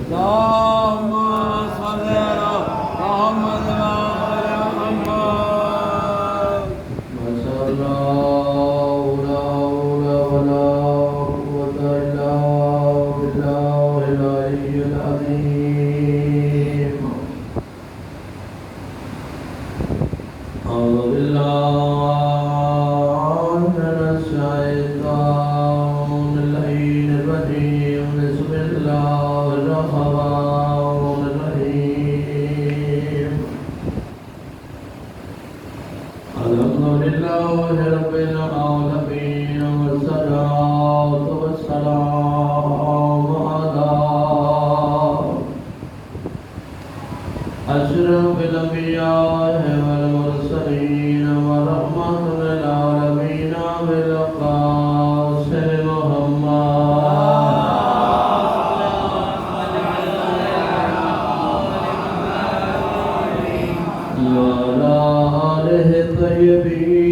اللهم صل على محمد وعلى محمد. ما شاء الله لا حول ولا قوة إلا بالله العلي العظيم. أعوذ بالله من الشيطان اللعين الرجيم. بسم الله الرحمن الرحيم. الحمد لله رب العالمين والصلاة والسلام على أشرف الأنبياء والمرسلين ورحمة للعالمين بالقاسم محمد وعلى آله الطيبين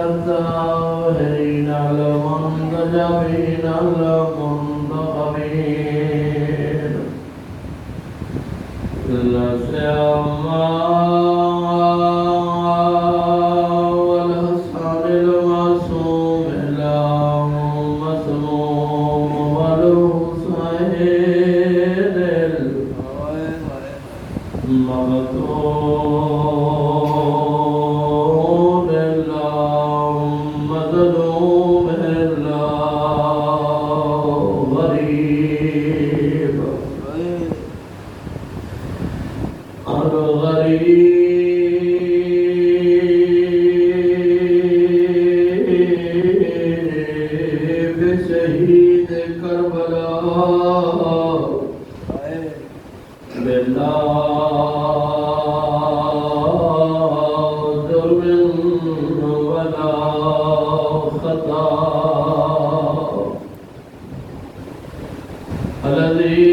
الطاهرين المنتجبين المنتخبين لا سيما والحسن المعصوم اللهم مسموم والحسين المغتوب اللهم ظلوم الله غريب الغريب شهيد كربلاء بلا ظلم ولا خطأ الذي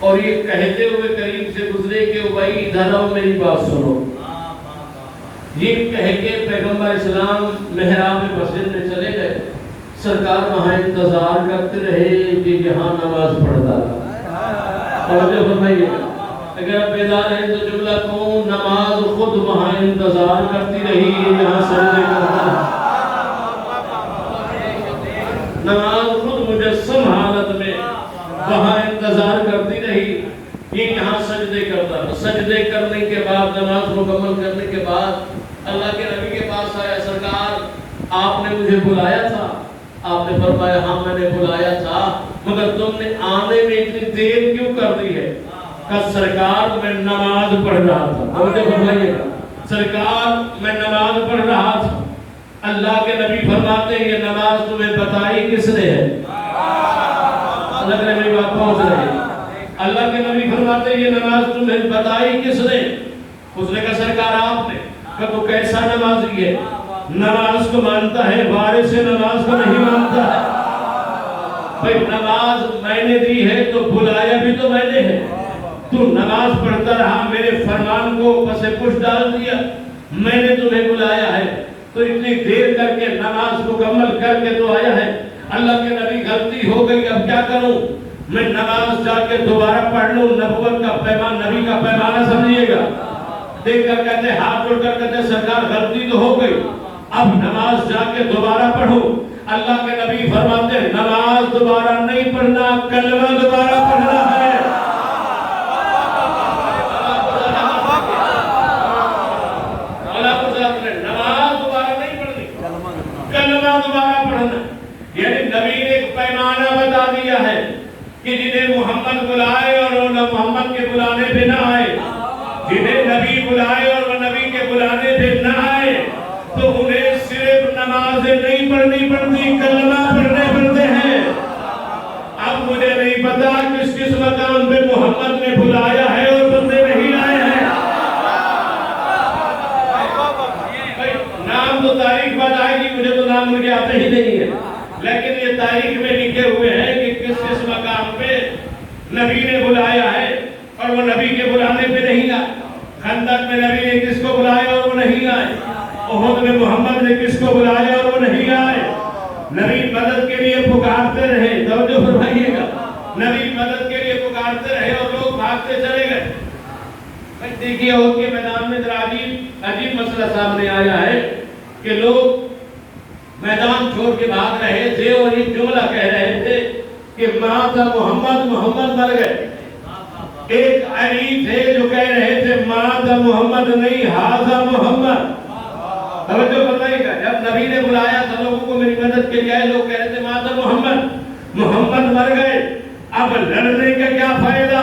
اور یہ کہتے ہوئے قریب سے گزرے کہ بھائی ادھر آؤ میری بات سنو. یہ کہہ کے پیغمبر اسلام محراب مسجد میں چلے گئے. سرکار وہاں انتظار کرتے رہے کہ یہاں نماز پڑھتا تھا. توجہ فرمائیے، اگر آپ بیدار ہیں تو جملہ کو نماز خود وہاں انتظار کرتی رہی یہاں سجدے کرتا. نماز خود مجسم حالت میں وہاں انتظار کرتی رہی یہ یہاں سجدے کرتا. سجدے کرنے کے بعد نماز مکمل کرنے کے بعد اللہ کے نبی کے پاس آیا. سرکار آپ نے مجھے بلایا تھا. آپ نے فرمایا ہاں میں نے بلایا تھا مگر تم نے آنے میں اتنی دیر کیوں کر دی ہے؟ کہ سرکار میں نماز پڑھ رہا تھا. مجھے فرمائیے گا سرکار میں نماز پڑھ رہا تھا. اللہ کے نبی فرماتے ہیں یہ نماز تمہیں بتائی کس نے ہے؟ اللہ کے نبی بات پہنچ رہے ہیں. اللہ کے نبی فرماتے ہیں یہ نماز تمہیں بتائی کس نے؟ اس نے کہا سرکار آپ نے. کہ تو کیسا نمازی ہے؟ نماز کو مانتا ہے وارث سے نماز کو نہیں مانتا ہے. بھئی نماز میں نے دی ہے تو بلایا بھی تو میں نے ہے. تو نماز پڑھتا رہا میرے فرمان کو پس پش ڈال دیا. میں نے تمہیں بلایا ہے تو اتنی دیر کر کے نماز مکمل کر کے تو آیا ہے. اللہ کے نبی غلطی ہو گئی اب کیا کروں؟ میں نماز جا کے دوبارہ پڑھ لوں. نبوت کا پیمان نبی کا پیمانہ سمجھیے گا. دیکھ کر کہتے ہاتھ جوڑ کر کہتے سرکار غلطی تو ہو گئی اب نماز جا کے دوبارہ پڑھو. اللہ کے نبی فرماتے ہیں نماز دوبارہ نہیں پڑھنا کلمہ دوبارہ پڑھنا ہے. نماز دوبارہ نہیں پڑھنی کلمہ دوبارہ پڑھنا. یعنی نبی نے ایک پیمانہ بتا دیا ہے کہ جنہیں محمد بلائے اور وہ محمد کے بلانے پہ نہ آئے. جنہیں نبی بلائے اور وہ نبی کے بلانے پہ نہ آئے تو انہیں صرف نمازیں نہیں پڑھنی پڑتی کلمہ پڑھنے پڑتے ہیں. اب مجھے نہیں پتا کس کس مقام پہ محمد نے بلایا ہے اور بندے نہیں آئے ہیں. نام تو تاریخ بات آئے گی مجھے تو نام مجھے آتے ہی نہیں ہے لیکن یہ تاریخ میں لکھے ہوئے ہیں کہ کس کس مقام پہ نبی نے بلایا ہے اور وہ نبی کے بلانے پہ نہیں آئے. خندق میں نبی نے کس کو بلایا اور وہ نہیں آئے. احد میں محمد نے کس کو بلایا اور وہ نہیں آئے. نبی مدد کے لیے پکارتے رہے. توجہ فرمائیے گا نبی مدد کے لیے پکارتے رہے اور لوگ بھاگتے چلے گئے. دیکھیے احد کے میدان میں عجیب مسئلہ سامنے آیا ہے کہ لوگ میدان چھوڑ کے بھاگ رہے تھے اور ایک جملہ کہہ رہے تھے کہ مات محمد محمد مر گئے. ایک علی تھے جو کہہ رہے تھے مات محمد نہیں ہاذا محمد. توجہ بتائیے گا جب نبی نے بلایا تھا لوگوں کو میری مدد کے لیے لوگ کہہ رہے تھے مات محمد محمد مر گئے. اب لڑنے کا کیا فائدہ؟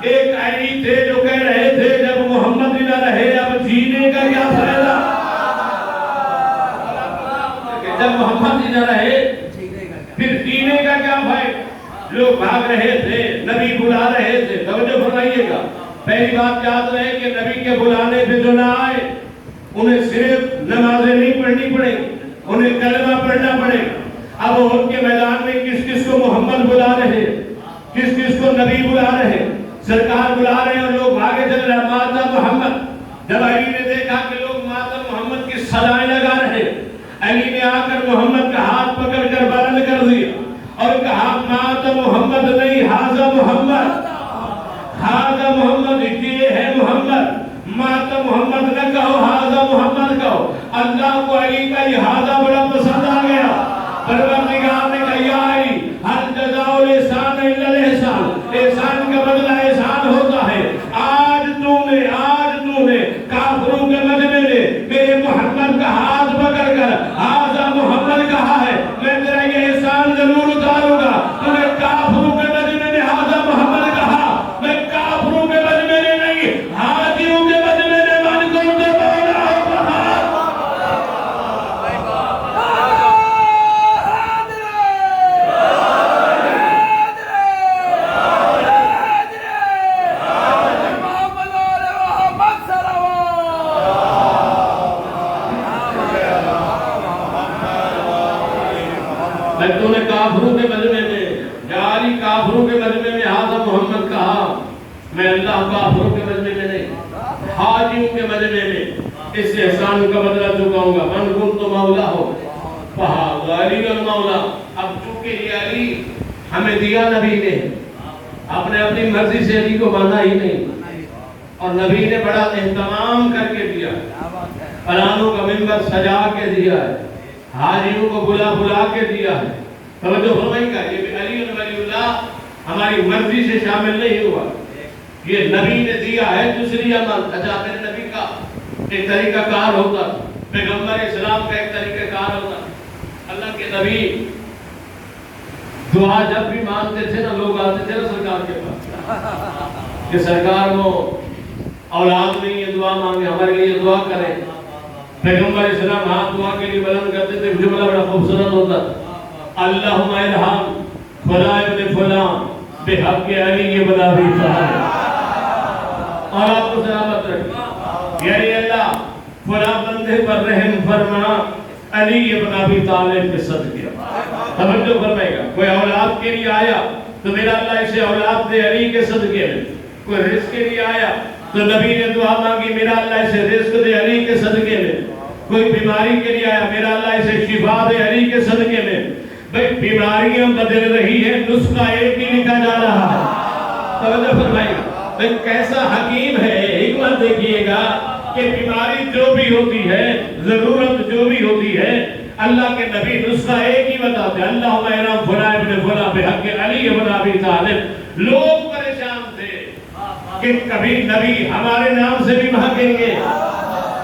ایک علی تھے جو کہہ رہے تھے جب محمد نہ رہے اب جینے کا کیا فائدہ؟ جب محمد نہ رہے پھر جینے کا کیا فائدہ؟ لوگ بھاگ رہے تھے نبی بلا رہے تھے. توجہ فرمائیے گا پہلی بات یاد رہے کہ نبی کے بلانے پہ جو نہ آئے انہیں صرف نمازیں نہیں پڑھنی پڑے انہیں کلمہ پڑھنا پڑے. اب احد کے میدان میں کس کس کو محمد بلا رہے کس کس کو نبی بلا رہے سرکار بلا رہے اور لوگ بھاگے چل رہے ماتا محمد. جب علی نے دیکھا کہ لوگ ماتا محمد کی صدائیں لگا رہے علی نے آ کر محمد کا ہاتھ پکڑ کر بلند کر دیا اور کہا مات محمد نہیں ہاذا محمد. ہاذا محمد یہ ہے محمد. مات محمد نہ کہو ہاذا محمد کہو. اللہ کو علی کا یہ ہاذا بڑا پسند آ گیا. پروردگار نے کہا یا علی ہل جزاء الاحسان الا الاحسان. احسان کا بدلہ احسان ہوتا ہے. آج تو نے کافروں کے مجمع میں میرے محمد کا ہاتھ پکڑ کر ہاذا محمد کہا ہے میں تیرا یہ احسان ضرور اتاروں گا. تو نے کافروں کے مجمع میں ہاذا محمد کہا میں کافروں کے مجمع میں نہیں حاجیوں کے مجمع میں من کو تو بولا ہوگا. تو نے کافروں کے مجمع میں یا علی کافروں کے مجمع میں حاضر محمد کہا، میں اللہ کافروں کے مجمع میں نہیں، حاجیوں کے مجمع میں اس احسان کا بدلہ چکاؤں گا۔ من کنت مولا ہو فہذا علی المولا۔ اب چونکہ یہ علی ہمیں دیا نبی نے، آپ نے اپنی مرضی سے علی کو باندھا ہی نہیں، اور نبی نے بڑا اہتمام کر کے دیا، فلانوں کا منبر سجا کے دیا ہے، حاجیوں کو بلا بلا کے دیا ہے۔ توجہ فرمائیں گا، یہ علی ولی اللہ ہماری مرضی سے شامل نہیں ہوا، یہ نبی نے دیا ہے دوسری عمل۔ اچھا میرے نبی کا ایک طریقہ کار ہوتا، پیغمبر اسلام کا ایک طریقہ کار ہوتا، اللہ کے نبی دعا جب بھی مانگتے تھے نا، لوگ آتے تھے نا سرکار کے پاس کہ سرکار وہ اولاد نہیں ہے، دعا مانگے، ہمارے لیے دعا کریں۔ پیغمبر اسلام ہاتھ دعا کے لیے بلند کرتے تھے، جملہ بڑا خوبصورت ہوتا، اللہم ارحم فلاں ابن فلاں بحق علی ابن ابی طالب، اور آپ کو سلامت رکھیں، یعنی اللہ فلاں بندے پر رحم فرما علی ابن ابی طالب کے صدقے۔ توجہ فرمائے گا، کوئی اولاد کے لیے آیا تو میرا اللہ اسے اولاد دے علی کے صدقے میں، کوئی رزق کے لیے آیا تو نبی نے دعا مانگی، میرا اللہ اسے رزق دے علی کے صدقے میں، کوئی بیماری کے لیے آیا، میرا اللہ اسے شفا دے علی کے صدقے میں۔ بھئی بیماریاں بدل رہی ہیں، نسخہ ایک ہی لکھا جا رہا ہے۔ توجہ فرمائے گا، بھئی کیسا حکیم ہے، حکمت دیکھیے گا کہ بیماری جو بھی ہوتی ہے، ضرورت جو بھی ہوتی ہے، اللہ کے نبی نسخہ ایک ہی بتاتے ہیں، اللہم ارحم فلاں ابن فلاں بحق علی ابن ابی طالب۔ لوگ پریشان تھے کہ کبھی نبی ہمارے نام سے بھی مانگیں گے،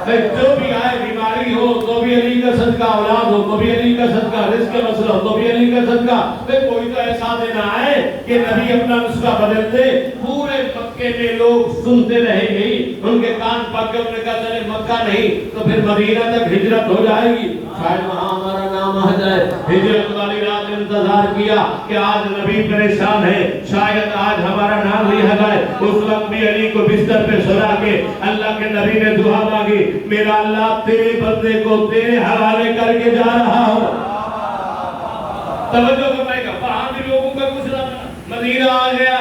جو بھی آئے بیماری ہو تو بھی علی کا صدقہ، اولاد ہو تو بھی علی کا صدقہ، رزق کا مسئلہ ہو تو بھی علی کا صدقہ۔ کوئی تو ایسا دن آئے کہ نبی اپنا نسخہ بدلتے، پورے مکے میں لوگ سنتے رہیں گے، ان کے کان پک کے انہوں نے کہا چلے مکہ نہیں تو پھر مدینہ تک ہجرت ہو جائے گی، شاید وہاں ہمارا نام آ جائے۔ ہجرت والی رات انتظار کیا کہ آج نبی پریشان ہے، شاید آج ہمارا نام لیا جائے۔ اس وقت بھی علی کو بستر پہ سلا کے اللہ کے نبی نے دعا مانگی، میرا اللہ تیرے بندے کو تیرے حوالے کر کے جا رہا ہوں۔ توجہ فرمائے گا، وہاں بھی لوگوں کا کچھ نہ تھا، مدینہ آ گیا،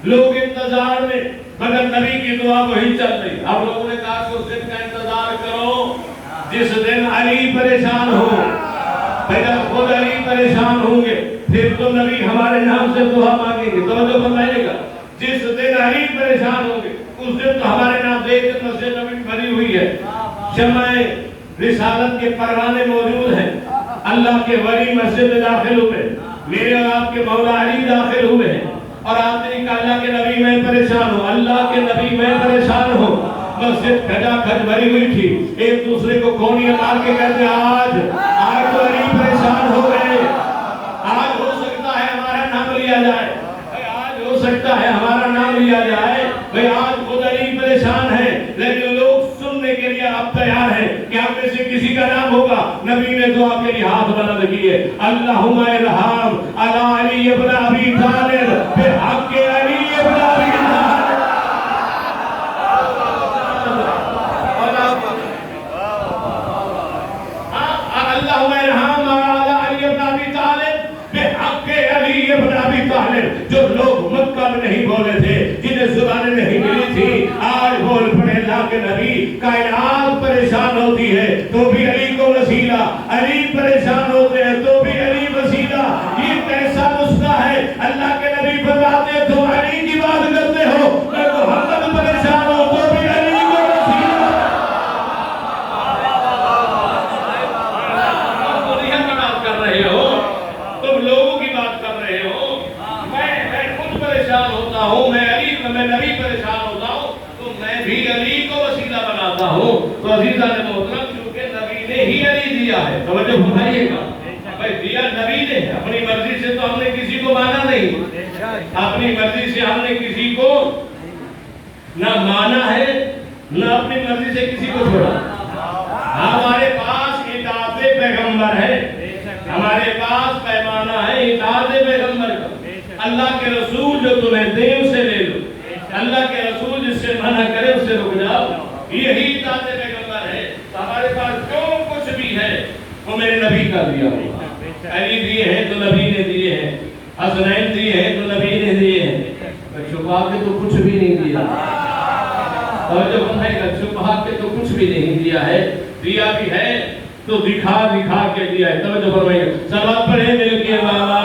لوگ انتظار میں، مگر نبی کی دعا وہی چل رہی۔ اب لوگوں نے کہا کہ اس دن کا انتظار کرو جس دن علی پریشان ہو، پہلے خود علی پریشان ہوں گے، پھر تو نبی ہمارے نام سے دعا مانگیں گے۔ توجہ فرمائیے گا، جس دن علی پریشان ہوں گے اس دن تو ہمارے نام سے ایک مسجد نبی بھری ہوئی ہے، شمع رسالت کے پروانے موجود ہیں، اللہ کے ولی مسجد میں داخل ہوئے، میرے اور آپ کے مولا علی داخل ہوئے ہیں، اور آپ نے کہا اللہ کے نبی میں پریشان ہوں، اللہ کے نبی میں پریشان ہوں۔ مسجد کھجا کھج بھری ہوئی تھی، ایک دوسرے کو کونیاں مار کے کہتے آج تو علی پریشان ہو گئے، آج ہو سکتا ہے ہمارا نام لیا جائے، آج ہو سکتا ہے ہمارا نام لیا جائے، بھئی آج خود علی پریشان ہے، لیکن لوگ سننے کے لیے اب تیار ہیں کہ ہم میں سے کسی کا نام ہوگا۔ نبی نے دعا کے لیے ہاتھ بلند کیے، اللہم ارحم علی ابن ابی طالب بحق علی ابن ابی طالب۔ اللہم ارحم علی ابن ابی طالب بحق علی ابن ابی طالب۔ جو لوگ مکہ میں نہیں بولے تھے، جنہیں زبانیں نہیں ملی تھی، آج بول پڑے اللہ کے نبی۔ کائنات پریشان ہوتی ہے تو بھی علی کو وسیلہ، علی پریشان ہوتے ہیں تو بھی علی وسیلہ۔ یہ کیسا نسخہ ہے؟ اللہ کے نبی فرماتے تو علی کی بات کرتے ہو، میں محمد پریشان ہو تو بھی علی کو وسیلہ۔ کر رہے ہو تم، لوگوں کی بات کر رہے ہو، میں خود پریشان ہوتا ہوں، میں نبی پریشان ہوتا ہوں تو میں بھی علی کو وسیلہ بناتا ہوں۔ تو عزیزان محترم، کیونکہ نبی نے ہی علی دیا ہے، توجہ فرمائیے گا، بھائی دیا نبی نے، اپنی مرضی سے تو ہم نے کسی کو مانا نہیں، اپنی مرضی سے ہم نے کسی کو نہ مانا ہے نہ اپنی مرضی سے کسی کو چھوڑا۔ ہمارے پاس اطاعت پیغمبر ہے، ہمارے پاس پیمانہ ہے اطاعت پیغمبر کا۔ اللہ کے رسول جو تمہیں دے اسے لے لو، اللہ کے رسول جس سے منع کرے اسے رک جاؤ، یہی اطاعت پیغمبر ہے۔ تو ہمارے پاس جو کچھ بھی ہے وہ میرے نبی کا دیا ہے، علی دیے ہیں تو نبی نے دیے ہیں، حسنین دیے ہیں تو نبی نے دیے ہیں، چھپا کے تو کچھ بھی نہیں دیا، توجہ فرمائے گا، چھپا کے تو کچھ بھی نہیں دیا ہے، دیا بھی ہے تو دکھا دکھا کے دیا ہے، توجہ فرمائے گا، سلوات پڑھیں مل کے بابا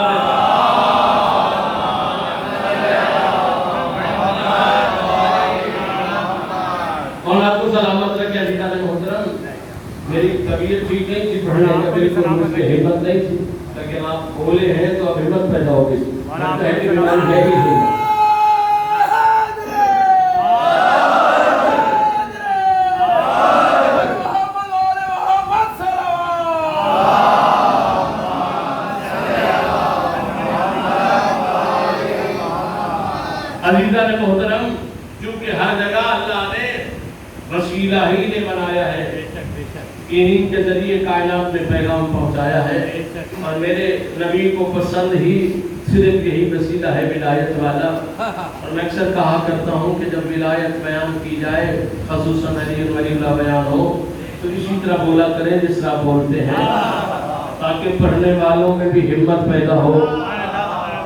اور آپ کو سلامت رکھے عزیزان محترم۔ میری طبیعت ٹھیک نہیں تھی پڑھنے کا، بالکل مجھ میں ہمت نہیں تھی، لیکن آپ بولے ہیں تو اب ہمت پیدا ہوگی، لگتا ہے کہ بیماری ہے ہی نہیں۔ عزیزان محترم، چونکہ ہر جگہ اللہ نے وسیلہ ہی نے بنایا ہے، انہی کے ذریعے کائنات میں پیغام پہنچایا ہے، اور میرے نبی کو پسند ہی صرف یہی وسیلہ ہے ولایت والا۔ اور میں اکثر کہا کرتا ہوں کہ جب ولایت بیان کی جائے، خصوصاً علی ولی اللہ بیان ہو، تو اسی طرح بولا کریں جس طرح بولتے ہیں، تاکہ پڑھنے والوں میں بھی ہمت پیدا ہو،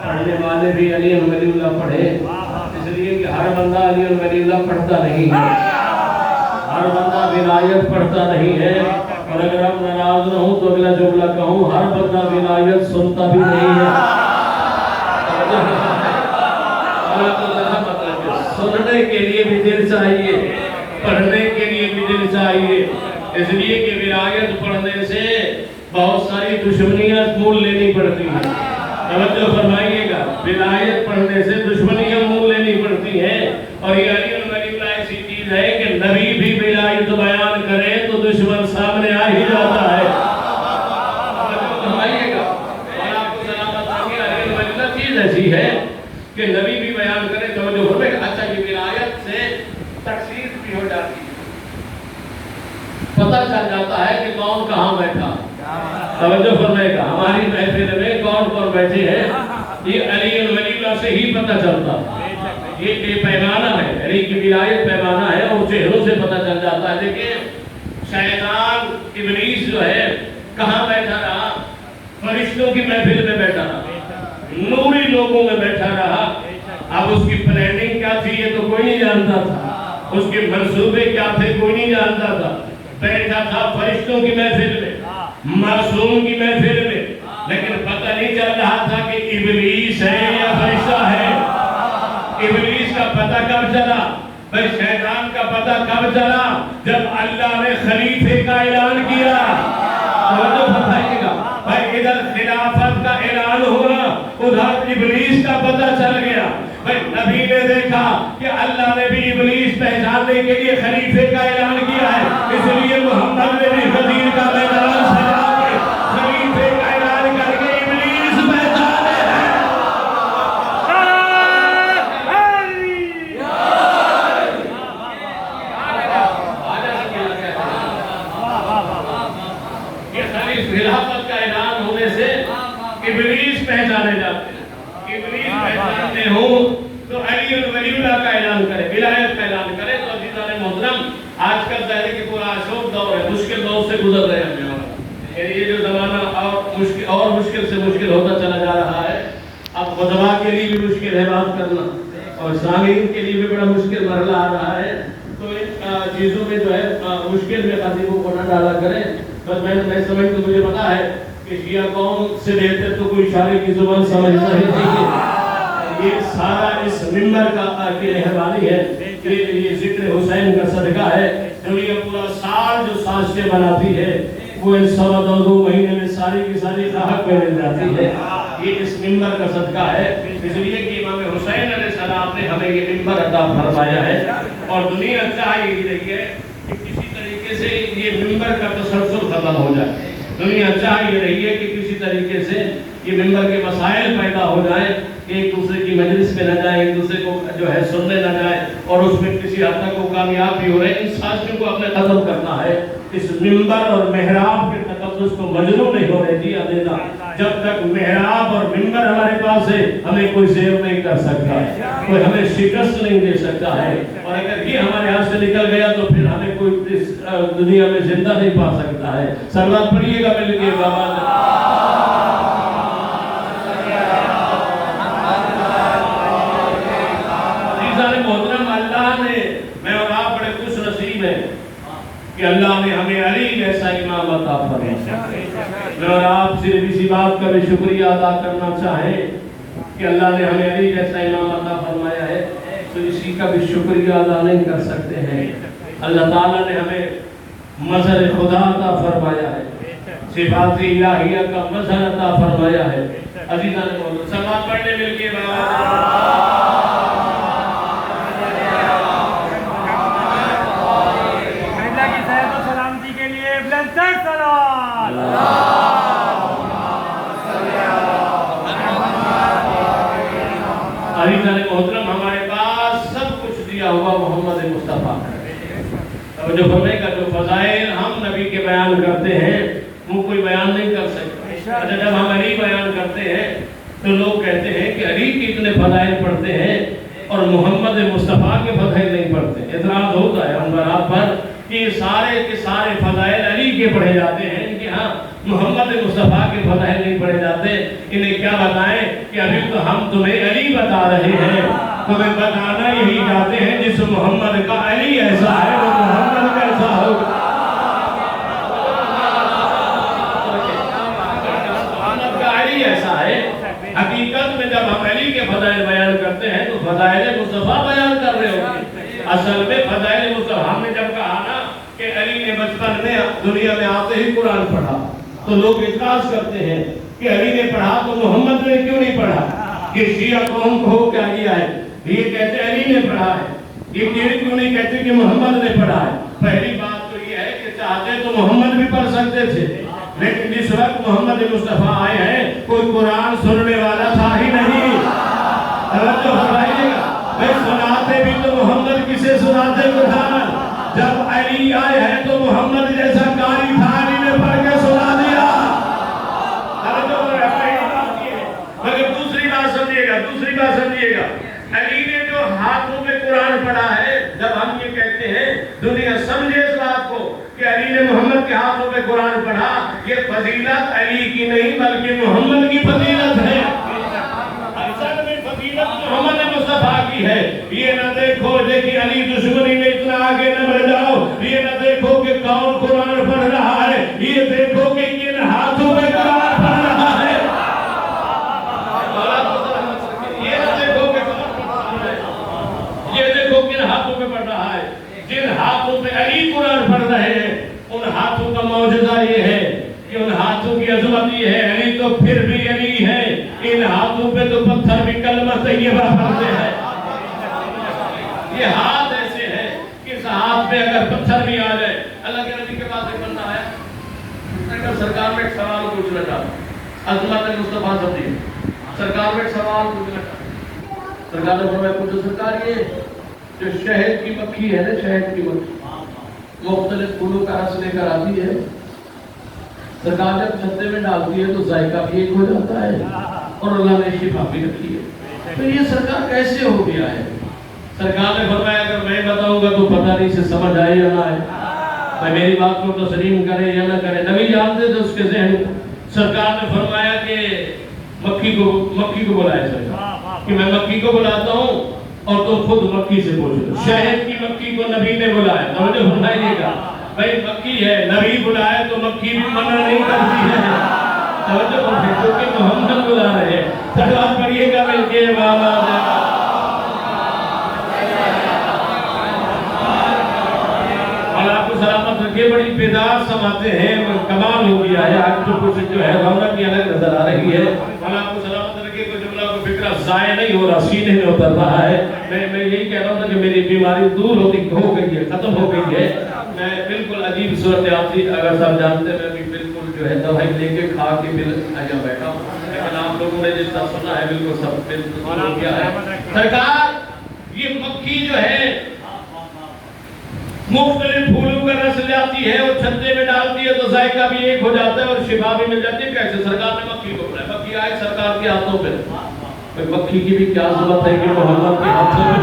پڑھنے والے بھی علی ولی اللہ پڑھیں، اس لیے کہ ہر بندہ علی ولی اللہ پڑھتا نہیں ہے، ہر بندہ ولایت پڑھتا نہیں ہے، اور اگر آپ ناراض نہ ہوں تو اگلا جملہ کہوں، ہر بندہ ولایت سنتا بھی نہیں ہے۔ سننے کے لیے بھی دل چاہیے، پڑھنے کے لیے بھی دل چاہیے، اس لیے کہ ولایت پڑھنے سے بہت ساری دشمنیاں مول لینی پڑتی ہیں، توجہ فرمائیے گا، ولایت پڑھنے سے دشمنیاں مول لینی پڑتی ہیں، اور یہ علی ولی اللہ ایسی چیز ہے کہ نبی بھی ولایت بیان کرے تو دشمن سامنے آ ہی جاتا ہے، توجہ فرمائیے گا، اور آپ کو سلامت رکھے، علی ولی اللہ چیز ایسی ہے کہ نبی بھی بیان کرے، توجہ فرمائے گا۔ اچھا، یہ ولایت سے تخصیص بھی ہو جاتی ہے، پتہ چل جاتا ہے کہ کون کہاں بیٹھا، توجہ فرمائے گا، ہماری محفل میں کون کون بیٹھے ہیں، یہ علی ولی اللہ سے ہی پتہ چلتا ہے، یہ پیمانہ ہے، علی کی ولایت پیمانہ ہے، اور چہروں سے پتہ چل جاتا ہے۔ دیکھیں شیطان ابلیس جو ہے کہاں بیٹھا رہا، فرشتوں کی محفل میں بیٹھا رہا، نوری لوگوں میں بیٹھا رہا، اب اس کی پلاننگ کیا تھی یہ تو کوئی نہیں جانتا تھا، اس کے منصوبے کیا تھے کوئی نہیں جانتا تھا، بیٹھا تھا فرشتوں کی محفل میں، معصوم کی محفل میں، لیکن پتہ نہیں چل رہا تھا کہ ابلیس ہے یا فرشتہ ہے۔ ابلیس کا پتہ کب چلا، بھئی شیطان کا پتہ کب چلا، جب اللہ نے خلیفے کا اعلان کیا، توجہ فرمائیے گا، بھئی ادھر خلافت کا اعلان ہوا، ادھر ابلیس کا پتہ چل گیا، بھئی نبی نے دیکھا کہ اللہ نے بھی ابلیس پہچاننے کے لیے خلیفے کا اعلان کیا ہے، اس لیے محمد نے بھی غدیر کا میدان سجا کے خلیفے کا اعلان کر کے ابلیس پہچانے ہیں۔ خلافت کا اعلان ہونے سے ابلیس پہچانے جاتے ہیں، ابلیس پہچانتے ہوں تو علی ولی اللہ کا اعلان کرے، ولایت کا اعلان کرے۔ تو عزیزان محترم، آج کل ظاہر ہے کہ پورا اشوک دور ہے، مشکل دور سے گزر رہے ہیں، یعنی یہ جو زمانہ اور مشکل سے مشکل ہوتا چلا جا رہا ہے، اب خطبہ کے لیے بھی مشکل ہے بات کرنا، اور سامعین کے لیے بھی بڑا مشکل مرحلہ آ رہا ہے، تو ان چیزوں میں جو ہے مشکل میں خطیبوں کو نہ ڈالا کریں۔ بس میں سمجھ تو مجھے پتا ہے کہ شیعہ قوم سے بہتر تو کوئی اشارے کی زبان سمجھتا ہی نہیں ہے، یہ سارا اس منبر کا کی مہربانی ہے، یہ ذکر حسین کا صدقہ ہے، جو یہ پورا سال جو سازشیں بناتی ہے وہ ان 2 مہینے میں ساری کی ساری راحت میں مل جاتی ہے، یہ اس منبر کا صدقہ ہے، اس لیے کہ امام حسین علیہ السلام نے ہمیں یہ منبر عطا فرمایا ہے، اور دنیا چاہ یہی رہی ہے کہ کسی طریقے سے یہ منبر کا تسلسل ختم ہو جائے، دنیا چاہ یہ رہی ہے کہ کسی طریقے سے یہ منبر کے مسائل پیدا ہو جائیں، ایک دوسرے کی مجلس میں نہ جائیں، ایک دوسرے کو جو ہے سننے نہ جائیں، اور اس میں کسی حد تک وہ کامیاب بھی ہو رہے ہیں۔ ان سازشوں کو اپنے ختم کرنا ہے، اس منبر اور محراب کے تقدس کو مجروح نہیں ہونے دیا دینا، جب تک محراب اور منبر ہمارے پاس ہے ہمیں کوئی زیر نہیں کر سکتا ہے، کوئی ہمیں شکست نہیں دے سکتا ہے، اور اگر یہ ہمارے ہاتھ سے نکل گیا تو پھر ہمیں کوئی اس دنیا میں زندہ نہیں پا سکتا ہے۔ سلوات پڑھیے گا مل کے بابا کہ اللہ نے ہمیں علی جیسا امام عطا فرمایا۔ میں اور آپ صرف اسی بات کا بھی شکریہ ادا کرنا چاہیں کہ اللہ نے ہمیں علی جیسا امام عطا فرمایا ہے، تو اسی کا بھی شکریہ ادا نہیں کر سکتے ہیں۔ اللہ تعالیٰ نے ہمیں مظہر خدا عطا فرمایا ہے، صفات الہیہ کا مظہر عطا فرمایا ہے۔ عزیزان مولانا سلوات پڑھنے مل کے عزیزان محترم، ہمارے پاس سب کچھ دیا ہوا محمد مصطفیٰ ہے۔ جو فرمائے کا جو فضائل ہم نبی کے بیان کرتے ہیں وہ کوئی بیان نہیں کر سکتا۔ اچھا، جب ہم علی بیان کرتے ہیں تو لوگ کہتے ہیں کہ علی کے اتنے فضائل پڑھتے ہیں اور محمد مصطفیٰ کے فضائل نہیں پڑھتے۔ اعتراض ہوتا ہے ان برات پر کہ یہ سارے کے سارے فضائل علی کے پڑھے جاتے ہیں کہ ہاں محمد مصطفیٰ کے فضائل نہیں پڑھے جاتے۔ انہیں کیا بتائیں کہ ابھی تو ہم تمہیں علی بتا رہے ہیں، تمہیں بتانا یہی چاہتے ہیں جس محمد کا علی ایسا ہے وہ محمد کیسا ہوگا۔ محمد کا علی ایسا ہے۔ حقیقت میں جب ہم علی کے فضائل بیان کرتے ہیں تو فضائل مصطفیٰ بیان کر رہے ہوتے ہیں۔ اصل میں فضائل مصطفیٰ ہم نے جب کہا نا کہ علی نے بچپن میں دنیا میں آتے ہی قرآن پڑھا تو لوگ اعتراض کرتے ہیں کہ علی نے پڑھا تو محمد نے کیوں نہیں پڑھا؟ یہ شیعہ قوم کو ہو کیا گیا ہے؟ یہ کہتے علی نے پڑھا ہے، یہ کیوں نہیں کہتے کہ محمد نے پڑھا ہے؟ پہلی بات تو یہ ہے کہ چاہتے تو محمد بھی پڑھ سکتے تھے، لیکن جس وقت محمد مصطفیٰ آئے ہیں کوئی قرآن سننے والا تھا ہی نہیں۔ توجہ فرمائیے گا، بھائی سناتے بھی تو محمد کسے سناتے قرآن؟ جب علی آئے ہیں تو محمد جیسا قاری تھا، علی نے پڑھ کے سنا دیا۔ مگر دوسری بات سمجھیے گا، علی نے جو ہاتھوں میں قرآن پڑھا ہے، جب ہم یہ کہتے ہیں دنیا سمجھے اس بات کو کہ علی نے محمد کے ہاتھوں میں قرآن پڑھا، یہ فضیلت علی کی نہیں بلکہ محمد کی فضیلت ہے۔ اصل میں فضیلت محمد مصطفیٰ کی ہے۔ یہ نہ دیکھو کہ علی دشمنی میں اتنا آگے نہ بڑھ جاؤ، یہ نہ دیکھو کہ کون قرآن پڑھ رہا ہے، یہ دیکھو کہ کن ہاتھوں میں قرآن پڑھ رہا ہے۔ کن ہاتھوں میں پڑھ رہا ہے، جن ہاتھوں پہ علی قرآن پڑھ رہے ہیں ان ہاتھوں کا معجزہ یہ ہے کہ ان ہاتھوں کی عظمت یہ ہے، علی تو پھر بھی علی ہے، ان ہاتھوں پہ تو پتھر بھی کلمہ طیبہ پڑھتے ہیں۔ یہ ہاتھ ایسے ہیں کہ اس ہاتھ پہ اگر پتھر بھی آ جائے۔ اللہ کے نبی کے پاس ایک بندہ ہے، اگر سرکار میں ایک سوال پوچھنا چاہتا، عظمت مصطفیٰ سمجھیے، سرکار میں ایک سوال پوچھنا چاہتا، سرکار نے فرمایا پوچھو سرکار، یہ جو شہد کی مکھی ہے نا، شہد کی مکھی مختلف پھولوں کا رس لے کر آتی ہے، سرکار جب چھتے میں ڈالتی ہے تو ذائقہ بھی ایک ہو جاتا ہے اور اللہ نے شفا بھی رکھی ہے، تو یہ سرکار کیسے ہو گیا ہے؟ سرکار نے فرمایا اگر میں بتاؤں گا تو پتہ نہیں سے سمجھ آئے یا نہ آئے، میں میری بات کو تسلیم کرے یا نہ کرے، نبی جانتے تھے اس کے ذہن کو۔ سرکار نے فرمایا کہ مکھی کو بلائے سرکار کہ میں مکھی کو بلاتا ہوں اور تو خود مکھی سے پوچھو۔ شہد کی مکھی کو نبی نے بلایا، توجہ فرمائیے گا، بھائی مکھی ہے، نبی بلائے تو مکھی بھی منع نہیں کرتی ہے، توجہ فرمائیے، کیونکہ محمد بلا رہے ہیں۔ سلوات پڑھیے گا مل کے والا سلامت رکھے، بڑی بیدار سماتے ہیں، کمال ہو گیا ہے، آج تو کچھ جو ہے رونق کی الگ نظر آ رہی ہے۔ اللہ آپ کو سلامت رکھے، کوئی جملہ کو فکرہ ضائع نہیں ہو رہا، سینے میں اتر رہا ہے۔ میں یہی کہہ رہا ہوں کہ میری بیماری دور ہو گئی ہے، ختم ہو گئی ہے۔ میں بالکل عجیب صورتحال تھی، اگر سب جانتے میں بھی بالکل جو ہے دوائی لے کے کھا کے آیا بیٹھا ہوں، لیکن آپ لوگوں نے جس طرح سنا ہے بالکل سب بالکل ہو گیا ہے۔ سرکار یہ مکھی جو ہے مختلف پھولوں کا رس لاتی ہے اور چھتے میں ڈالتی ہے تو ذائقہ بھی ایک ہو جاتا ہے اور شفا بھی مل جاتی ہے۔ کیسے؟ سرکار نے مکھی کو بلایا، مکھی آئے سرکار کے ہاتھوں پہ، مکھی کی بھی کیا ضرورت ہے کہ محمد کے ہاتھوں پہ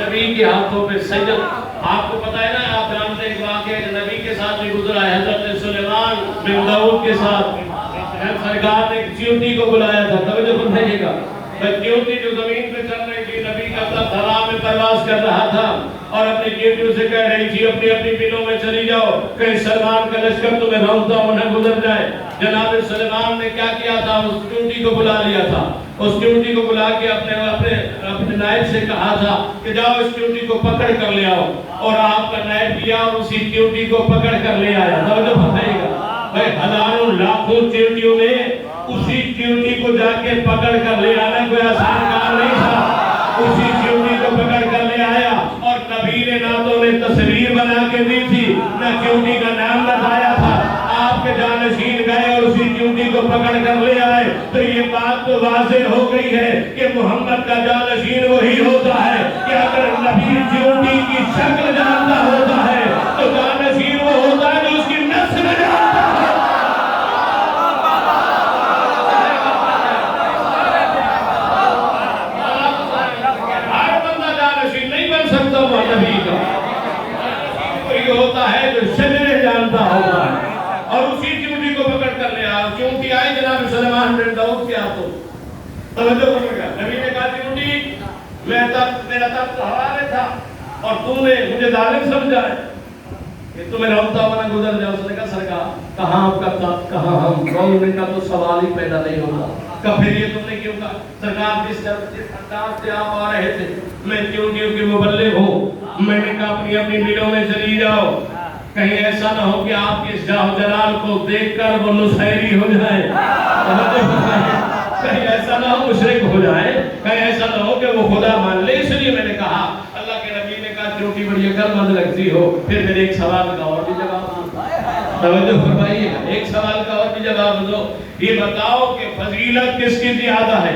نبی کے ہاتھوں پہ سید، آپ کو پتا ہے نا، آپ جانتے ہیں ایک واقعہ نبی کے ساتھ بھی گزرا ہے، حضرت سلیمان بن داؤد کے ساتھ سرکار نے چیونٹی کو بلایا تھا، توجہ فرمائیے گا، چیونٹی جو زمین پہ چل رہی تھی، نبی کا ہوا میں پرواز کر رہا تھا، اور اپنی چیونٹیوں سے کہہ رہی تھی اپنی اپنی بلوں میں چلی جاؤ، کہیں سلمان کا لشکر تمہیں رونتا ہوا نہ گزر جائے۔ جناب سلیمان نے کیا کیا تھا؟ اس چیونٹی کو بلا لیا تھا، اس چیونٹی کو بلا کے اپنے نائب سے کہا تھا کہ جاؤ اس چیونٹی کو پکڑ کر لے آؤ، اور آپ کا نائب گیا اور اسی چیونٹی کو پکڑ کر لے آیا۔ توجہ فرمائیے گا بھائی، ہزاروں لاکھوں چیونٹیوں میں اسی چیونٹی کو جا کے پکڑ کر لے آنا کوئی آسان کام نہیں تھا۔ اسی چیونٹی کو پکڑ کر لے آیا، اور نبی نے نہ تو انہیں تصویر بنا کے دی تھی، نہ چیونٹی کا نام بتایا تھا۔ آپ کے جانشین گئے اور اسی چیونٹی کو پکڑ کر لے آئے، تو یہ بات تو واضح ہو گئی ہے کہ محمد کا جانشین وہی ہوتا ہے کہ اگر نبی چیونٹی کی شکل جانتا ہوتا ہے تو جانشین وہ ہوتا ہے جو اس کی نسل جانتا ہے۔ ہر بندہ جانشین نہیں بن سکتا وہ نبی کا، کوئی ہوتا ہے جو شجرے جانتا ہوتا ہے۔ اور اسی چیونٹی کو پکڑ کر لے آیا، چیونٹی آئی جناب سلیمان بن داؤد کے ہاتھوں۔ توجہ فرمائیے گا، نبی نے کہا چیونٹی میرا تخت ہوا میں تھا اور تم نے مجھے ظالم سمجھا ہے کہ تمہیں رونتا ہوا نہ گزر جائے۔ اس نے کہا سرکار کہاں آپ کا تخت، کہاں ہم؟ نے کہا تو سوال ہی پیدا نہیں ہوگا کہ پھر یہ تم نے کیوں کہا؟ سرکار جس انداز سے آپ آ رہے تھے، میں چیونٹیوں کے مبلغ ہوں، میں نے کہا اپنی اپنی بلوں میں چلی جاؤ، کہیں ایسا نہ ہو کہ آپ کے جاہ جلال کو دیکھ کر وہ نصیری ہو جائے، کہیں ایسا نہ ہو مشرک ہو جائے، کہیں ایسا نہ ہو کہ وہ خدا مان لے۔ اس لیے میں نے کہا، اللہ کے نبی نے کہا چیونٹی بڑی عقلمند لگتی ہو، پھر میرے ایک سوال کا اور بھی جواب دو۔ توجہ فرمائیے گا، ایک سوال کا اور بھی جواب دو، یہ بتاؤ کہ فضیلت کس کی زیادہ ہے؟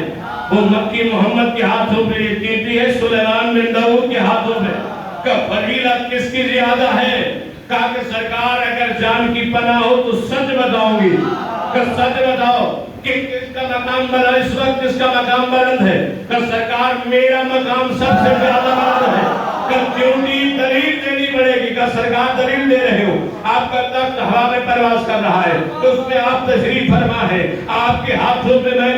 وہ مکی محمد کے ہاتھوں پہ یہ چیونٹی ہے، سلیمان بن داؤد کے ہاتھوں پہ؟ کہ فضیلت کس کی زیادہ ہے؟ کہا کہ سرکار اگر جان کی پناہ ہو تو سچ بتاؤں گی، کہ سچ بتاؤ کہ کس کا مقام بلند، اس وقت کس کا مقام بلند ہے؟ کہ سرکار میرا مقام سب سے زیادہ بلند ہے، کہ چیونٹی دلیل دینی پڑے گی، کہ سرکار دلیل دے رہے ہو، آپ کا تخت ہوا میں پرواز کر رہا ہے، تو اس میں آپ تشریف فرما ہے، آپ کے ہاتھوں پہ میں